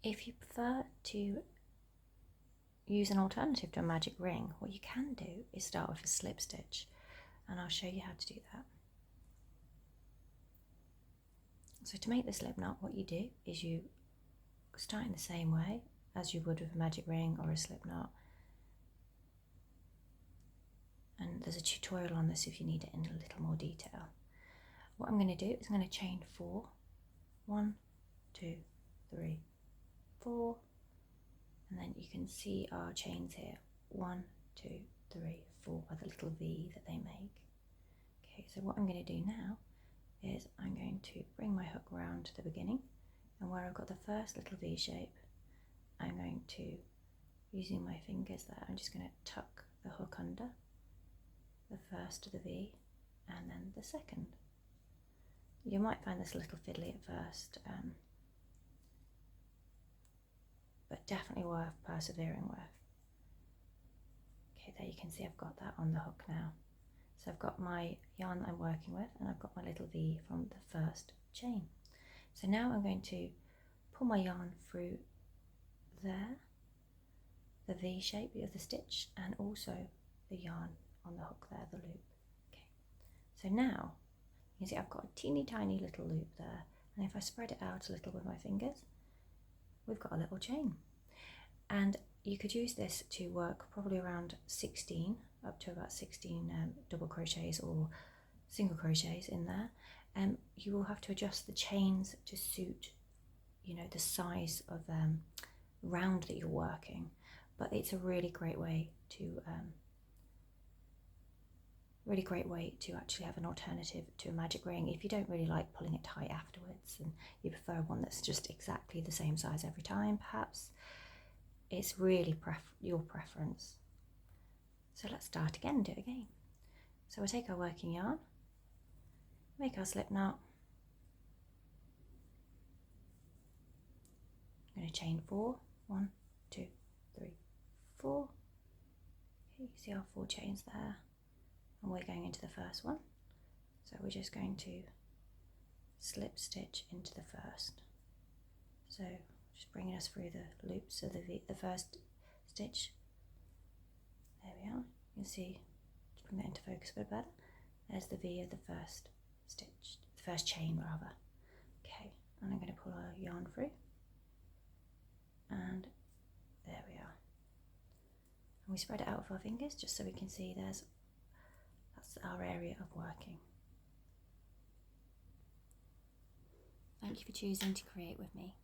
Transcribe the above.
If you prefer to use an alternative to a magic ring, what you can do is start with a slip stitch, and I'll show you how to do that. So to make the slip knot, what you do is you start in the same way as you would with a magic ring or a slip knot. And there's a tutorial on this if you need it in a little more detail. What I'm going to do is I'm going to chain 4. 1, 2, 3, 4. And then you can see our chains here. 1, 2, 3, 4 by the little V that they make. Okay, so what I'm going to do now is I'm going to bring my hook round to the beginning, and where I've got the first little V shape, I'm going to, using my fingers there, I'm just going to tuck the hook under the first of the V and then the second. You might find this a little fiddly at first, but definitely worth persevering with. Okay, there you can see I've got that on the hook now. So I've got my yarn that I'm working with, and I've got my little V from the first chain. So now I'm going to pull my yarn through there, the V shape of the stitch, and also the yarn on the hook there, the loop. Okay, so now you can see I've got a teeny tiny little loop there, and if I spread it out a little with my fingers, we've got a little chain. And you could use this to work probably around 16, up to about 16 double crochets or single crochets in there. You will have to adjust the chains to suit, you know, the size of round that you're working, but it's a really great way to actually have an alternative to a magic ring if you don't really like pulling it tight afterwards and you prefer one that's just exactly the same size every time. Perhaps it's really your preference. So let's start again and do it again. So we'll take our working yarn, make our slip knot. I'm going to chain 4. 1, 2, 3, 4. Okay, you see our 4 chains there, and we're going into the first one. So we're just going to slip stitch into the first. So just bringing us through the loops of the first stitch. There we are. You can see, to bring that into focus a bit better, there's the V of the first stitch, the first chain rather. Okay, and I'm going to pull our yarn through, and there we are. And we spread it out with our fingers just so we can see that's our area of working. Thank you for choosing to create with me.